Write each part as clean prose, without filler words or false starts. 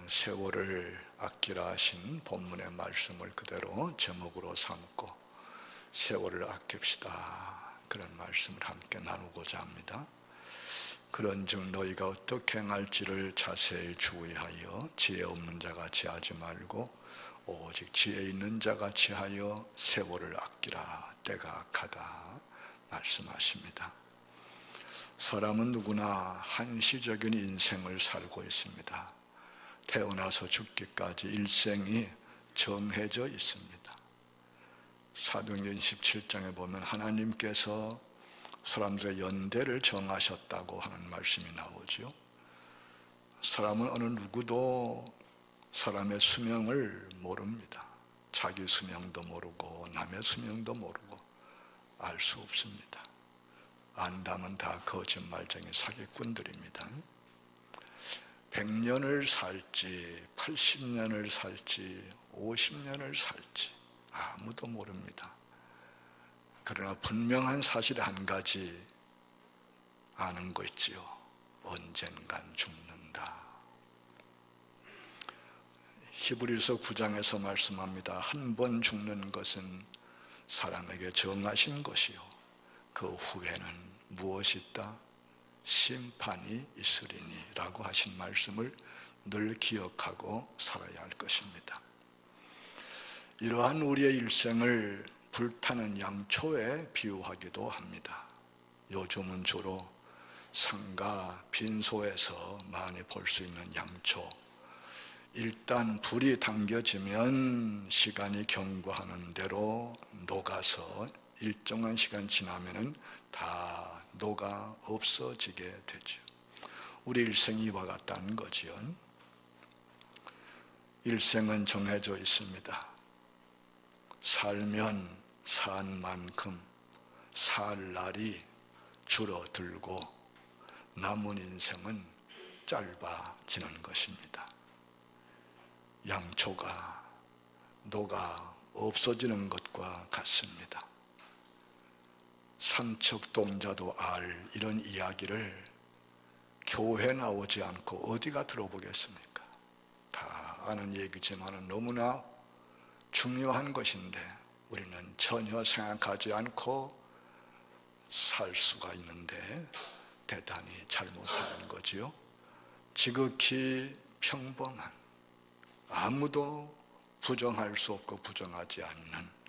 세월을 아끼라 하신 본문의 말씀을 그대로 제목으로 삼고 세월을 아낍시다, 그런 말씀을 함께 나누고자 합니다. 그런즉 너희가 어떻게 행할지를 자세히 주의하여 지혜 없는 자같이 하지 말고 오직 지혜 있는 자같이 하여 세월을 아끼라, 때가 악하다 말씀하십니다. 사람은 누구나 한시적인 인생을 살고 있습니다. 태어나서 죽기까지 일생이 정해져 있습니다. 사도행전 17장에 보면 하나님께서 사람들의 연대를 정하셨다고 하는 말씀이 나오죠. 사람은 어느 누구도 사람의 수명을 모릅니다. 자기 수명도 모르고 남의 수명도 모르고 알 수 없습니다. 안다면 다 거짓말쟁이 사기꾼들입니다. 100년을 살지 80년을 살지 50년을 살지 아무도 모릅니다. 그러나 분명한 사실 한 가지 아는 거 있지요. 언젠간 죽는다. 히브리서 9장에서 말씀합니다. 한 번 죽는 것은 사람에게 정하신 것이요 그 후에는 무엇이 있다? 심판이 있으리니 라고 하신 말씀을 늘 기억하고 살아야 할 것입니다. 이러한 우리의 일생을 불타는 양초에 비유하기도 합니다. 요즘은 주로 상가, 빈소에서 많이 볼 수 있는 양초, 일단 불이 당겨지면 시간이 경과하는 대로 녹아서 일정한 시간 지나면은 다 녹아 없어지게 되죠. 우리 일생이 이와 같다는 거지요. 일생은 정해져 있습니다. 살면 산 만큼 살 날이 줄어들고 남은 인생은 짧아지는 것입니다. 양초가 녹아 없어지는 것과 같습니다. 삼척동자도 알 이런 이야기를 교회 나오지 않고 어디가 들어보겠습니까? 다 아는 얘기지만 너무나 중요한 것인데 우리는 전혀 생각하지 않고 살 수가 있는데 대단히 잘못 사는 거지요. 지극히 평범한, 아무도 부정할 수 없고 부정하지 않는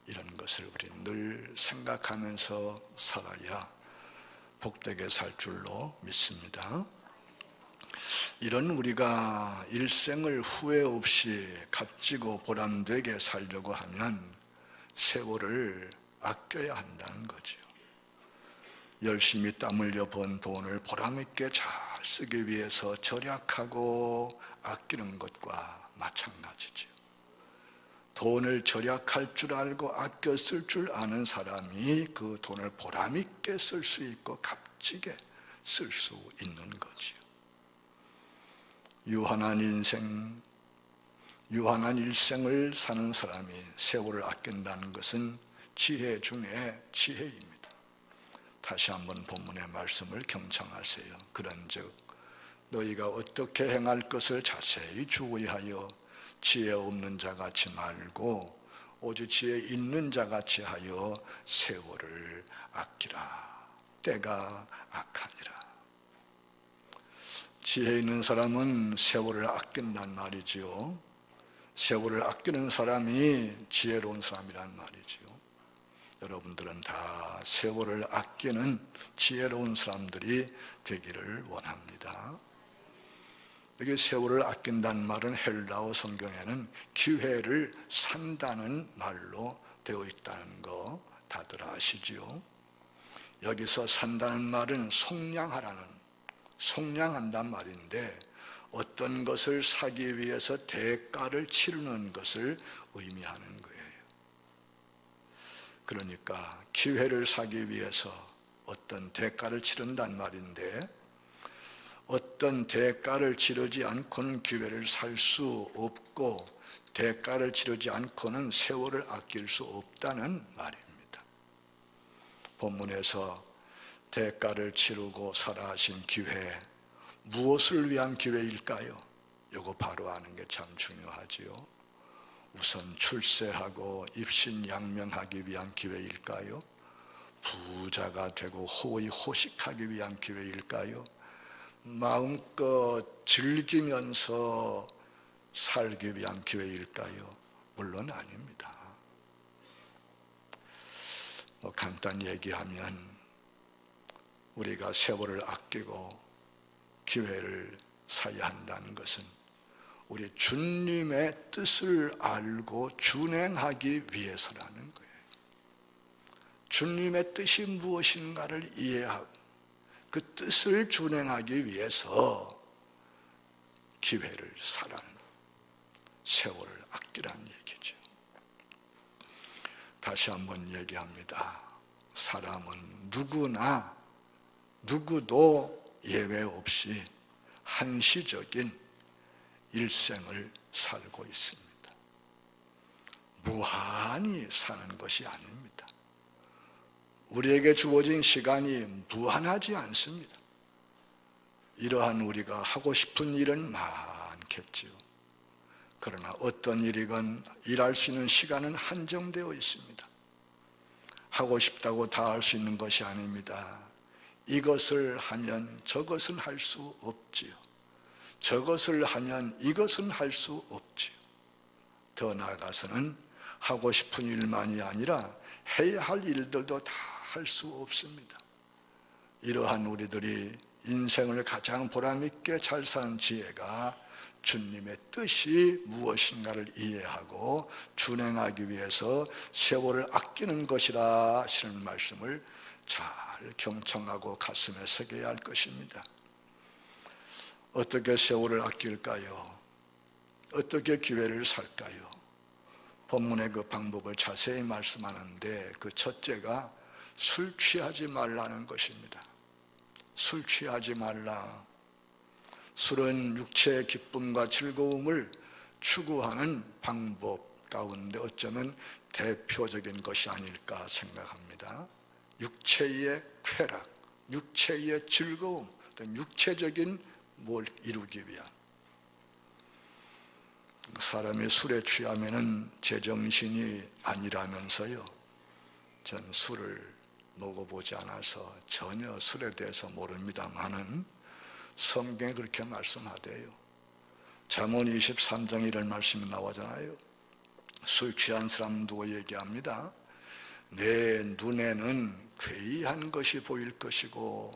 이런 것을 우리는 늘 생각하면서 살아야 복되게 살 줄로 믿습니다. 이런 우리가 일생을 후회 없이 값지고 보람되게 살려고 하면 세월을 아껴야 한다는 거죠. 열심히 땀 흘려 번 돈을 보람있게 잘 쓰기 위해서 절약하고 아끼는 것과 마찬가지죠. 돈을 절약할 줄 알고 아껴 쓸 줄 아는 사람이 그 돈을 보람있게 쓸 수 있고 값지게 쓸 수 있는 거지요. 유한한 일생을 사는 사람이 세월을 아낀다는 것은 지혜 중에 지혜입니다. 다시 한번 본문의 말씀을 경청하세요. 그런즉 너희가 어떻게 행할 것을 자세히 주의하여 지혜 없는 자같이 말고 오직 지혜 있는 자같이 하여 세월을 아끼라, 때가 악하니라. 지혜 있는 사람은 세월을 아낀단 말이지요. 세월을 아끼는 사람이 지혜로운 사람이란 말이지요. 여러분들은 다 세월을 아끼는 지혜로운 사람들이 되기를 원합니다. 여기 세월을 아낀다는 말은 헬라어 성경에는 기회를 산다는 말로 되어 있다는 거 다들 아시지요? 여기서 산다는 말은 속량한단 말인데 어떤 것을 사기 위해서 대가를 치르는 것을 의미하는 거예요. 그러니까 기회를 사기 위해서 어떤 대가를 치른단 말인데 어떤 대가를 치르지 않고는 기회를 살 수 없고 대가를 치르지 않고는 세월을 아낄 수 없다는 말입니다. 본문에서 대가를 치르고 살아 하신 기회, 무엇을 위한 기회일까요? 요거 바로 아는 게 참 중요하지요. 우선 출세하고 입신양명하기 위한 기회일까요? 부자가 되고 호의호식하기 위한 기회일까요? 마음껏 즐기면서 살기 위한 기회일까요? 물론 아닙니다. 간단히 얘기하면 우리가 세월을 아끼고 기회를 사야 한다는 것은 우리 주님의 뜻을 알고 준행하기 위해서라는 거예요. 주님의 뜻이 무엇인가를 이해하고 그 뜻을 준행하기 위해서 기회를 사라는, 세월을 아끼라는 얘기죠. 다시 한번 얘기합니다. 사람은 누구도 예외 없이 한시적인 일생을 살고 있습니다. 무한히 사는 것이 아닙니다. 우리에게 주어진 시간이 무한하지 않습니다. 이러한 우리가 하고 싶은 일은 많겠지요. 그러나 어떤 일이건 일할 수 있는 시간은 한정되어 있습니다. 하고 싶다고 다 할 수 있는 것이 아닙니다. 이것을 하면 저것은 할 수 없지요. 저것을 하면 이것은 할 수 없지요. 더 나아가서는 하고 싶은 일만이 아니라 해야 할 일들도 다 할 수 없습니다. 이러한 우리들이 인생을 가장 보람있게 잘 사는 지혜가 주님의 뜻이 무엇인가를 이해하고 준행하기 위해서 세월을 아끼는 것이라 하시는 말씀을 잘 경청하고 가슴에 새겨야 할 것입니다. 어떻게 세월을 아낄까요? 어떻게 기회를 살까요? 본문의 그 방법을 자세히 말씀하는데 그 첫째가 술 취하지 말라는 것입니다. 술 취하지 말라. 술은 육체의 기쁨과 즐거움을 추구하는 방법 가운데 어쩌면 대표적인 것이 아닐까 생각합니다. 육체의 쾌락, 육체의 즐거움, 육체적인 뭘 이루기 위한. 사람이 술에 취하면은 제정신이 아니라면서요. 전 술을 먹어보지 않아서 전혀 술에 대해서 모릅니다만은 성경에 그렇게 말씀하대요. 잠언 23장에 이런 말씀이 나오잖아요. 술 취한 사람 두고 얘기합니다. 내 눈에는 괴이한 것이 보일 것이고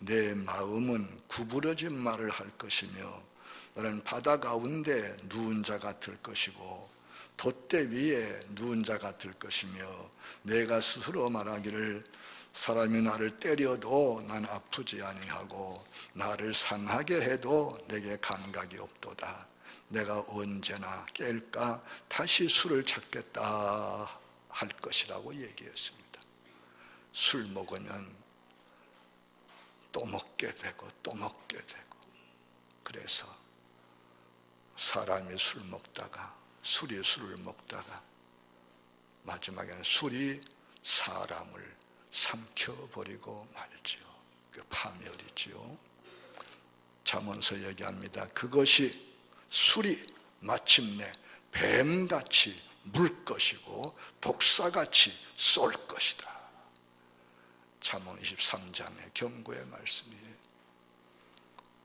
내 마음은 구부러진 말을 할 것이며 너는 바다 가운데 누운 자 같을 것이고 돛대 위에 누운 자 같을 것이며 내가 스스로 말하기를 사람이 나를 때려도 난 아프지 아니하고 나를 상하게 해도 내게 감각이 없도다. 내가 언제나 깰까 다시 술을 찾겠다 할 것이라고 얘기했습니다. 술 먹으면 또 먹게 되고 또 먹게 되고, 그래서 사람이 술 먹다가 술이 술을 먹다가 마지막에는 술이 사람을 삼켜버리고 말지요. 그 파멸이지요. 잠언서 얘기합니다. 그것이 술이 마침내 뱀같이 물 것이고 독사같이 쏠 것이다. 잠언 23장의 경고의 말씀이에요.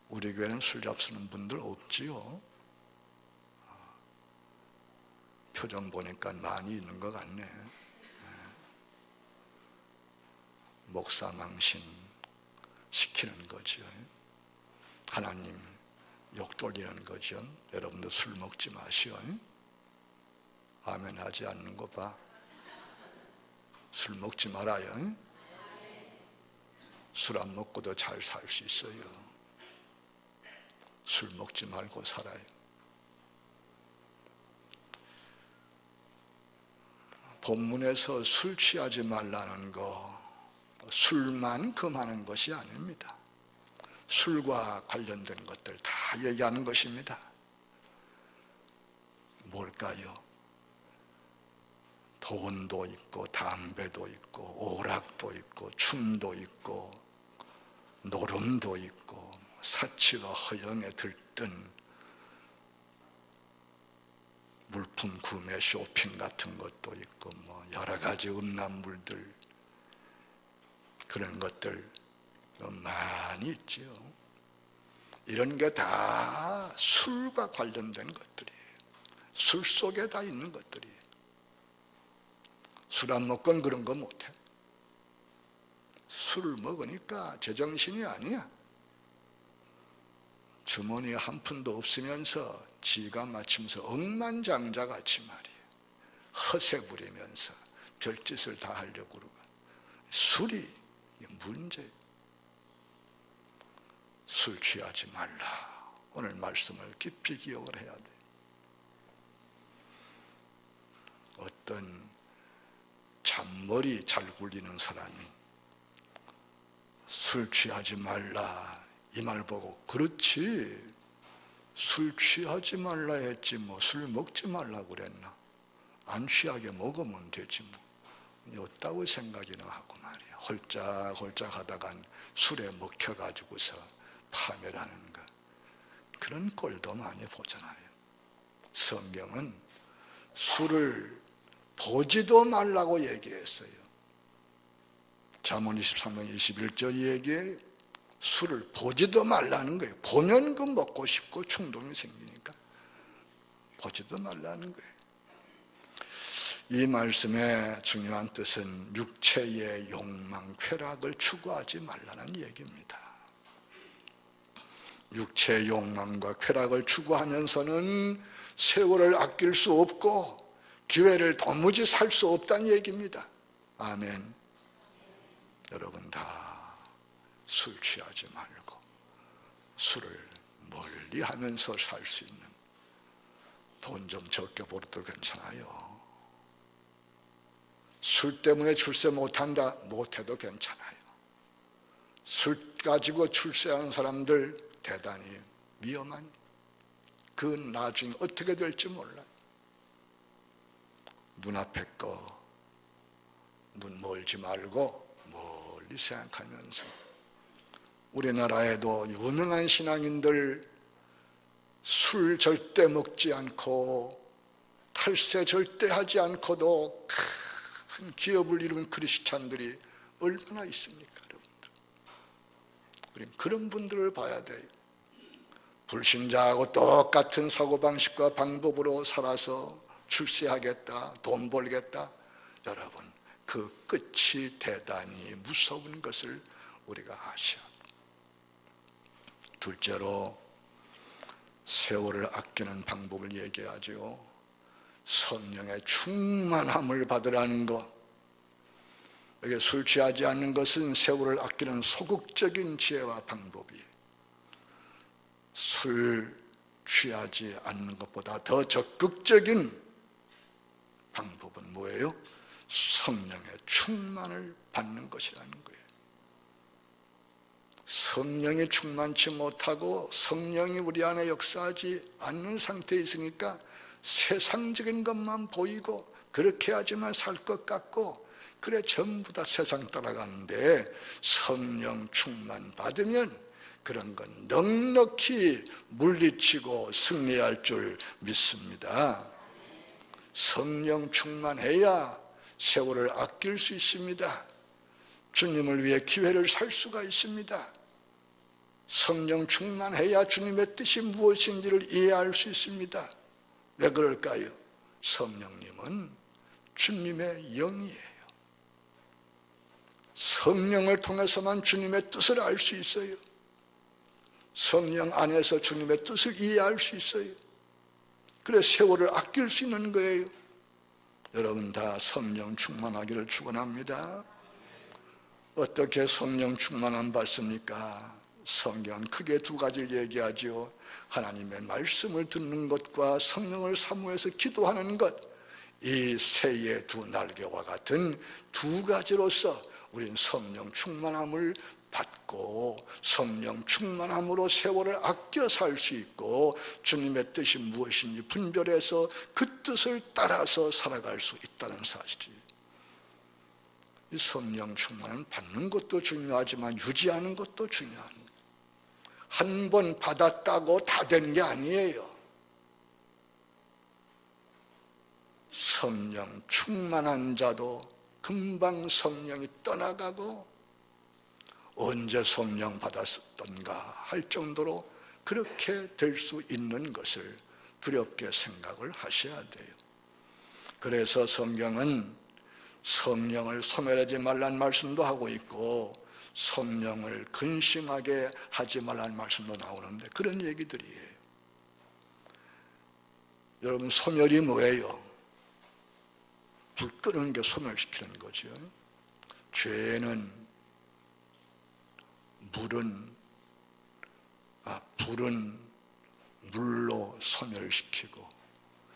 우리 교회는 술 잡수는 분들 없지요. 표정 보니까 많이 있는 것 같네. 목사 망신 시키는 거죠. 하나님 욕 돌리는 거죠. 여러분도 술 먹지 마시오. 아멘 하지 않는 거 봐. 술 먹지 말아요. 술 안 먹고도 잘 살 수 있어요. 술 먹지 말고 살아요. 본문에서 술 취하지 말라는 거, 술만 금하는 것이 아닙니다. 술과 관련된 것들 다 얘기하는 것입니다. 뭘까요? 돈도 있고 담배도 있고 오락도 있고 춤도 있고 노름도 있고 사치가 허영에 들뜬 물품 구매 쇼핑 같은 것도 있고 뭐 여러 가지 음란물들 그런 것들 많이 있지요. 이런 게 다 술과 관련된 것들이에요. 술 속에 다 있는 것들이에요. 술 안 먹고는 그런 거 못해. 술을 먹으니까 제정신이 아니야. 주머니에 한 푼도 없으면서 지가 마치면서 억만장자같이 말이에요. 허세 부리면서 별짓을 다 하려고 그러고. 술이 문제예요. 술 취하지 말라. 오늘 말씀을 깊이 기억을 해야 돼. 어떤 잔머리 잘 굴리는 사람이 술 취하지 말라 이 말 보고 그렇지 술 취하지 말라 했지 뭐 술 먹지 말라 그랬나. 안 취하게 먹으면 되지 뭐. 없다고 생각이나 하고 말이야. 홀짝홀짝 하다간 술에 먹혀가지고서 파멸하는 것. 그런 꼴도 많이 보잖아요. 성경은 술을 보지도 말라고 얘기했어요. 잠언 23장 21절 얘기에 술을 보지도 말라는 거예요. 보면 그 먹고 싶고 충동이 생기니까 보지도 말라는 거예요. 이 말씀의 중요한 뜻은 육체의 욕망, 쾌락을 추구하지 말라는 얘기입니다. 육체의 욕망과 쾌락을 추구하면서는 세월을 아낄 수 없고 기회를 도무지 살 수 없다는 얘기입니다. 아멘. 여러분 다 술 취하지 말고 술을 멀리 하면서 살 수 있는 돈 좀 적게 벌어도 괜찮아요. 술 때문에 출세 못해도 괜찮아요. 술 가지고 출세하는 사람들 대단히 위험한, 그 나중에 어떻게 될지 몰라요. 눈앞에 거 눈 멀지 말고 멀리 생각하면서, 우리나라에도 유명한 신앙인들 술 절대 먹지 않고 탈세 절대 하지 않고도 큰 기업을 이룬 크리스찬들이 얼마나 있습니까, 여러분들? 우리는 그런 분들을 봐야 돼요. 불신자하고 똑같은 사고방식과 방법으로 살아서 출세하겠다, 돈 벌겠다. 여러분, 그 끝이 대단히 무서운 것을 우리가 아셔야 합니다. 둘째로 세월을 아끼는 방법을 얘기하죠. 성령의 충만함을 받으라는 것. 여기 술 취하지 않는 것은 세월을 아끼는 소극적인 지혜와 방법이에요. 술 취하지 않는 것보다 더 적극적인 방법은 뭐예요? 성령의 충만을 받는 것이라는 거예요. 성령이 충만치 못하고 성령이 우리 안에 역사하지 않는 상태에 있으니까 세상적인 것만 보이고 그렇게 하지만 살 것 같고, 그래 전부 다 세상 따라가는데 성령 충만 받으면 그런 건 넉넉히 물리치고 승리할 줄 믿습니다. 성령 충만해야 세월을 아낄 수 있습니다. 주님을 위해 기회를 살 수가 있습니다. 성령 충만해야 주님의 뜻이 무엇인지를 이해할 수 있습니다. 왜 그럴까요? 성령님은 주님의 영이에요. 성령을 통해서만 주님의 뜻을 알 수 있어요. 성령 안에서 주님의 뜻을 이해할 수 있어요. 그래 세월을 아낄 수 있는 거예요. 여러분 다 성령 충만하기를 축원합니다. 어떻게 성령 충만함 받습니까? 성경은 크게 두 가지를 얘기하죠. 하나님의 말씀을 듣는 것과 성령을 사모해서 기도하는 것. 이 새의 두 날개와 같은 두 가지로서 우린 성령 충만함을 받고 성령 충만함으로 세월을 아껴 살 수 있고 주님의 뜻이 무엇인지 분별해서 그 뜻을 따라서 살아갈 수 있다는 사실이에요. 이 성령 충만을 받는 것도 중요하지만 유지하는 것도 중요한 거예요. 한 번 받았다고 다 된 게 아니에요. 성령 충만한 자도 금방 성령이 떠나가고 언제 성령 받았었던가 할 정도로 그렇게 될 수 있는 것을 두렵게 생각을 하셔야 돼요. 그래서 성경은 성령을 소멸하지 말란 말씀도 하고 있고 성령을 근심하게 하지 말란 말씀도 나오는데 그런 얘기들이에요. 여러분, 소멸이 뭐예요? 불 끄는 게 소멸시키는 거죠. 죄는 불은 물로 소멸시키고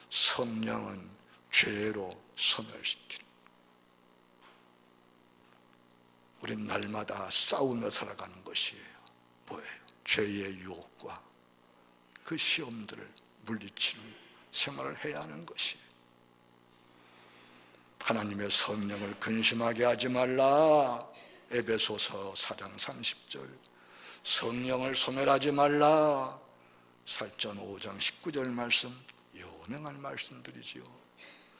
성령은 죄로 소멸시키는. 우린 날마다 싸우며 살아가는 것이에요. 뭐예요? 죄의 유혹과 그 시험들을 물리치는 생활을 해야 하는 것이에요. 하나님의 성령을 근심하게 하지 말라. 에베소서 4장 30절. 성령을 소멸하지 말라. 살전 5장 19절 말씀, 유명한 말씀들이지요.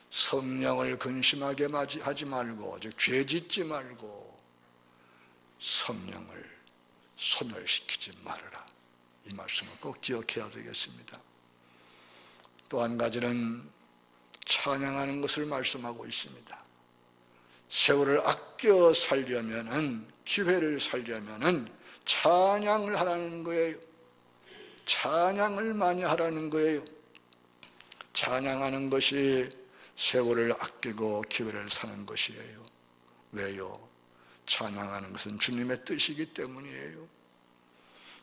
성령을 근심하게 하지 말고, 즉 죄 짓지 말고 성령을 소멸시키지 말아라. 이 말씀을 꼭 기억해야 되겠습니다. 또 한 가지는 찬양하는 것을 말씀하고 있습니다. 세월을 아껴 살려면은, 기회를 살려면은 찬양을 하라는 거예요. 찬양을 많이 하라는 거예요. 찬양하는 것이 세월을 아끼고 기회를 사는 것이에요. 왜요? 찬양하는 것은 주님의 뜻이기 때문이에요.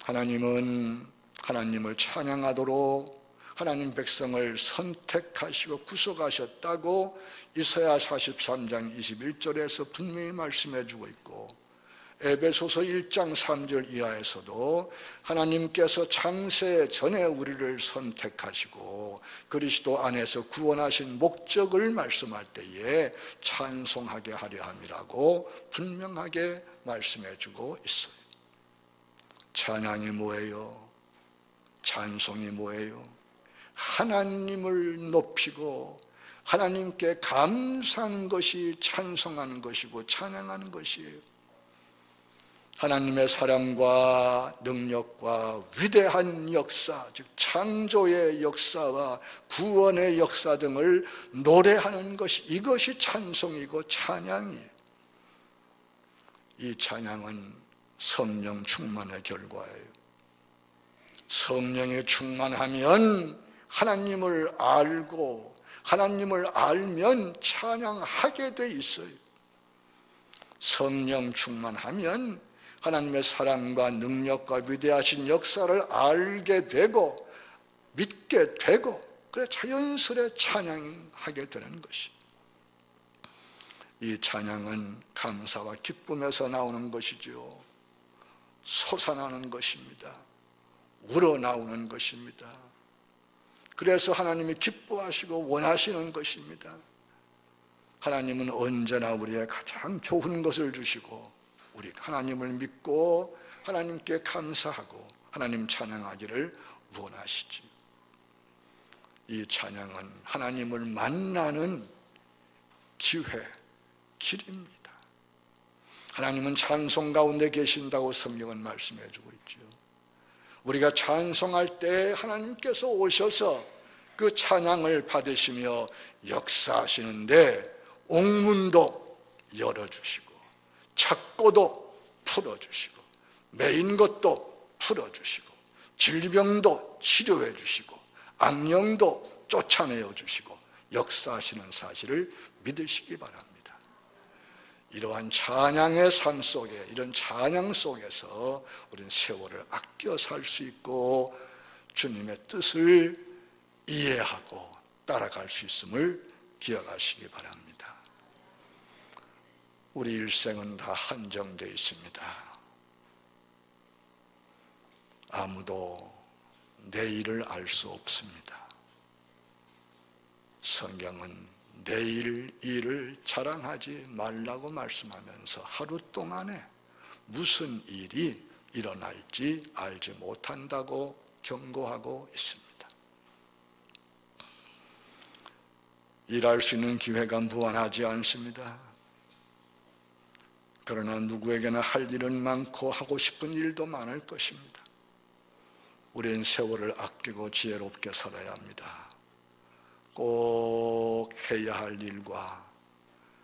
하나님은 하나님을 찬양하도록 하나님 백성을 선택하시고 구속하셨다고 이사야 43장 21절에서 분명히 말씀해 주고 있고, 에베소서 1장 3절 이하에서도 하나님께서 창세 전에 우리를 선택하시고 그리스도 안에서 구원하신 목적을 말씀할 때에 찬송하게 하려 함이라고 분명하게 말씀해 주고 있어요. 찬양이 뭐예요? 찬송이 뭐예요? 하나님을 높이고 하나님께 감사하는 것이 찬송하는 것이고 찬양하는 것이에요. 하나님의 사랑과 능력과 위대한 역사, 즉 창조의 역사와 구원의 역사 등을 노래하는 것이, 이것이 찬송이고 찬양이에요. 이 찬양은 성령 충만의 결과예요. 성령이 충만하면 하나님을 알고 하나님을 알면 찬양하게 돼 있어요. 성령 충만하면 하나님의 사랑과 능력과 위대하신 역사를 알게 되고 믿게 되고, 그래 자연스레 찬양하게 되는 것이. 이 찬양은 감사와 기쁨에서 나오는 것이죠. 솟아나는 것입니다. 우러나오는 것입니다. 그래서 하나님이 기뻐하시고 원하시는 것입니다. 하나님은 언제나 우리의 가장 좋은 것을 주시고 우리 하나님을 믿고 하나님께 감사하고 하나님 찬양하기를 원하시지. 이 찬양은 하나님을 만나는 기회, 길입니다. 하나님은 찬송 가운데 계신다고 성경은 말씀해 주고 있죠. 우리가 찬송할 때 하나님께서 오셔서 그 찬양을 받으시며 역사하시는데 옥문도 열어주시고 착고도 풀어주시고 매인 것도 풀어주시고 질병도 치료해 주시고 악령도 쫓아내어 주시고 역사하시는 사실을 믿으시기 바랍니다. 이러한 찬양의 삶 속에, 이런 찬양 속에서 우리는 세월을 아껴 살 수 있고 주님의 뜻을 이해하고 따라갈 수 있음을 기억하시기 바랍니다. 우리 일생은 다 한정되어 있습니다. 아무도 내일을 알 수 없습니다. 성경은 내일 일을 자랑하지 말라고 말씀하면서 하루 동안에 무슨 일이 일어날지 알지 못한다고 경고하고 있습니다. 일할 수 있는 기회가 무한하지 않습니다. 그러나 누구에게나 할 일은 많고 하고 싶은 일도 많을 것입니다. 우리는 세월을 아끼고 지혜롭게 살아야 합니다. 꼭 해야 할 일과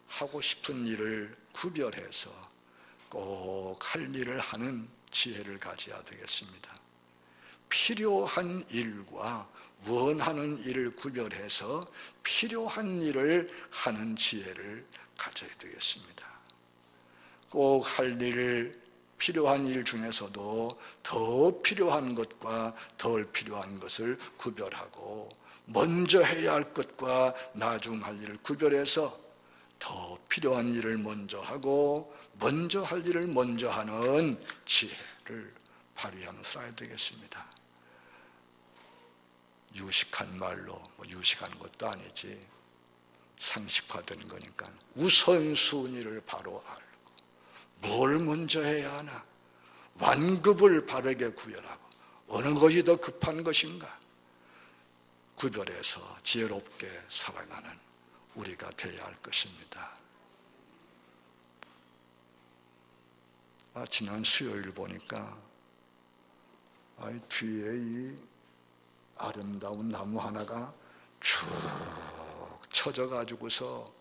하고 싶은 일을 구별해서 꼭 할 일을 하는 지혜를 가져야 되겠습니다. 필요한 일과 원하는 일을 구별해서 필요한 일을 하는 지혜를 가져야 되겠습니다. 꼭 할 일을 필요한 일 중에서도 더 필요한 것과 덜 필요한 것을 구별하고 먼저 해야 할 것과 나중 할 일을 구별해서 더 필요한 일을 먼저 하고 먼저 할 일을 먼저 하는 지혜를 발휘하며 살아야 되겠습니다. 유식한 말로, 유식한 것도 아니지 상식화된 거니까 우선순위를 바로 알고 뭘 먼저 해야 하나, 완급을 바르게 구별하고 어느 것이 더 급한 것인가 구별해서 지혜롭게 살아가는 우리가 되어야 할 것입니다. 지난 수요일 보니까 뒤에 이 아름다운 나무 하나가 쭉 처져 가지고서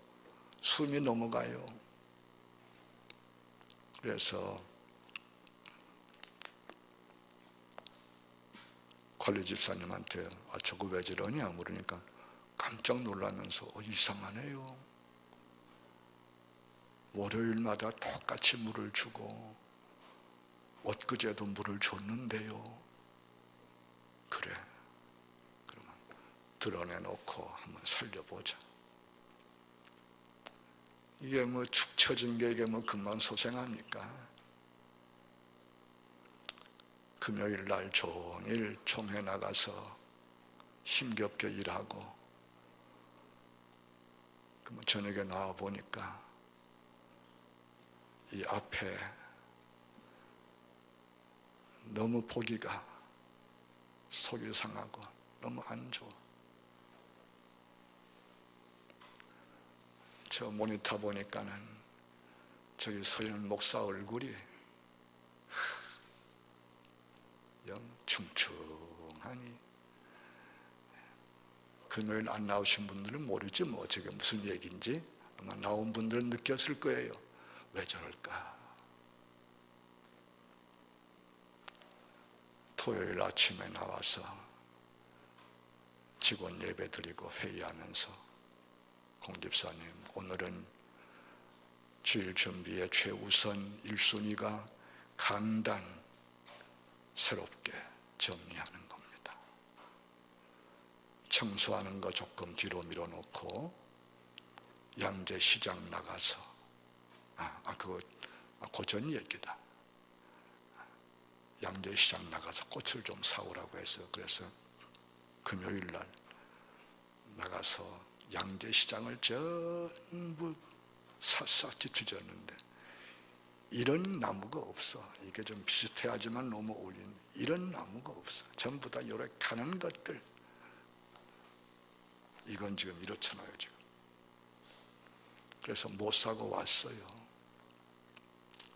숨이 넘어가요. 그래서 관리 집사님한테 저거 왜 저러냐 물으니까 깜짝 놀라면서 이상하네요. 월요일마다 똑같이 물을 주고 엊그제도 물을 줬는데요. 그래, 그러면 드러내놓고 한번 살려보자. 이게 축 처진 게 이게 금방 소생합니까? 금요일 날 종일 총회 나가서 힘겹게 일하고 저녁에 나와 보니까 이 앞에 너무 보기가 속이 상하고 너무 안 좋아. 저 모니터 보니까는 저기 서 있는 목사 얼굴이 영 충충하니 금요일 안 나오신 분들은 모르지 저게 무슨 얘기인지 아마 나온 분들은 느꼈을 거예요. 왜 저럴까? 토요일 아침에 나와서 직원 예배 드리고 회의하면서 공집사님 오늘은 주일 준비의 최우선 1순위가 강단 새롭게 정리하는 겁니다. 청소하는 거 조금 뒤로 밀어놓고 양재시장 나가서 그거 고전 얘기다. 양재시장 나가서 꽃을 좀 사오라고 해서 그래서 금요일 날 나가서 양재시장을 전부 샅샅이 뒤졌는데 이런 나무가 없어. 이게 좀 비슷해야지만 너무 어울리는 이런 나무가 없어. 전부 다 이렇게 가는 것들. 이건 지금 이렇잖아요 지금. 그래서 못 사고 왔어요.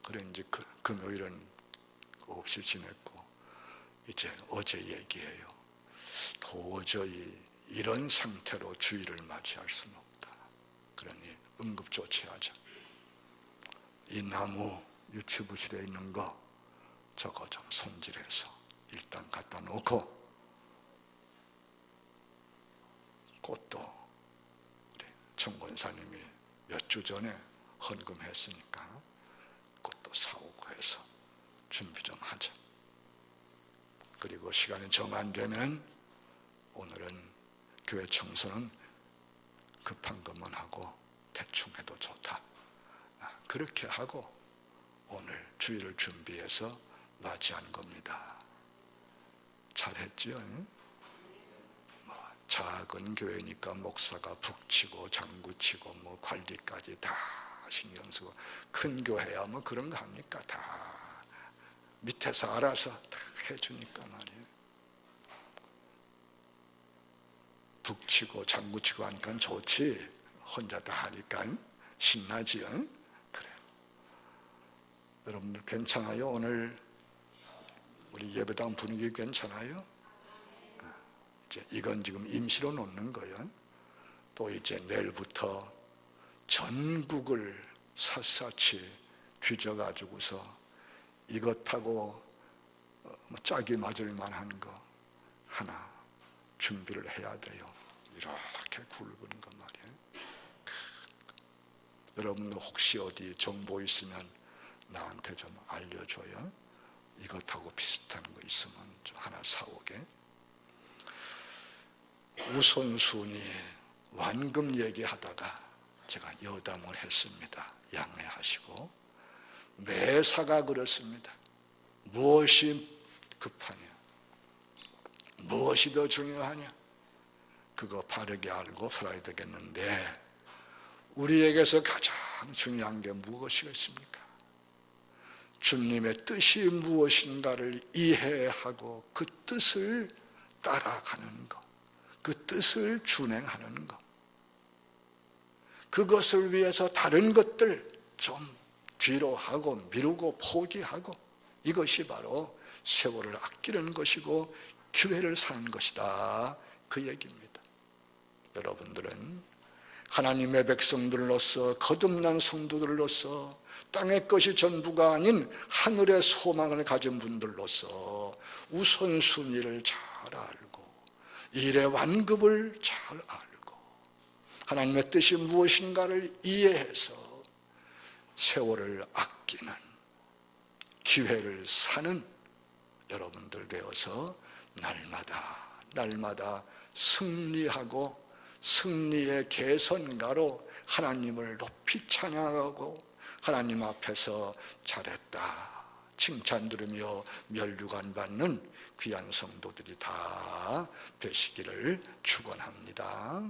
그래 이제 금요일은 없이 지냈고 이제 어제 얘기해요. 도저히 이런 상태로 주일을 맞이할 수는 없다. 그러니 응급조치하자. 이 나무 유치부실에 있는 거 저거 좀 손질해서 일단 갖다 놓고 꽃도 우리 청권사님이 몇 주 전에 헌금했으니까 꽃도 사오고 해서 준비 좀 하자. 그리고 시간이 정 안 되면 오늘은 교회 청소는 급한 것만 하고 대충 해도 좋다. 그렇게 하고 오늘 주일을 준비해서 맞이한 겁니다. 잘했죠? 작은 교회니까 목사가 북치고 장구치고 관리까지 다 신경 쓰고 큰 교회야 그런 거 합니까? 다 밑에서 알아서 다 해주니까 말이에요. 북치고 장구치고 하니까 좋지. 혼자 다 하니까 신나지. 그래요. 여러분들 괜찮아요? 오늘 우리 예배당 분위기 괜찮아요? 이제 이건 지금 임시로 놓는 거예요. 또 이제 내일부터 전국을 샅샅이 뒤져가지고서 이것하고 짝이 맞을 만한 거 하나 준비를 해야 돼요. 이렇게 굵은 것 말이에요. 여러분도 혹시 어디 정보 있으면 나한테 좀 알려줘요. 이것하고 비슷한 거 있으면 좀 하나 사오게. 우선순위 완금 얘기하다가 제가 여담을 했습니다. 양해하시고. 매사가 그렇습니다. 무엇이 급하냐, 무엇이 더 중요하냐, 그거 바르게 알고 살아야 되겠는데 우리에게서 가장 중요한 게 무엇이겠습니까? 주님의 뜻이 무엇인가를 이해하고 그 뜻을 따라가는 것, 그 뜻을 준행하는 것, 그것을 위해서 다른 것들 좀 뒤로 하고 미루고 포기하고, 이것이 바로 세월을 아끼는 것이고 기회를 사는 것이다, 그 얘기입니다. 여러분들은 하나님의 백성들로서, 거듭난 성도들로서, 땅의 것이 전부가 아닌 하늘의 소망을 가진 분들로서 우선순위를 잘 알고 일의 완급을 잘 알고 하나님의 뜻이 무엇인가를 이해해서 세월을 아끼는, 기회를 사는 여러분들 되어서 날마다 승리하고 승리의 개선가로 하나님을 높이 찬양하고 하나님 앞에서 잘했다 칭찬 들으며 면류관 받는 귀한 성도들이 다 되시기를 축원합니다.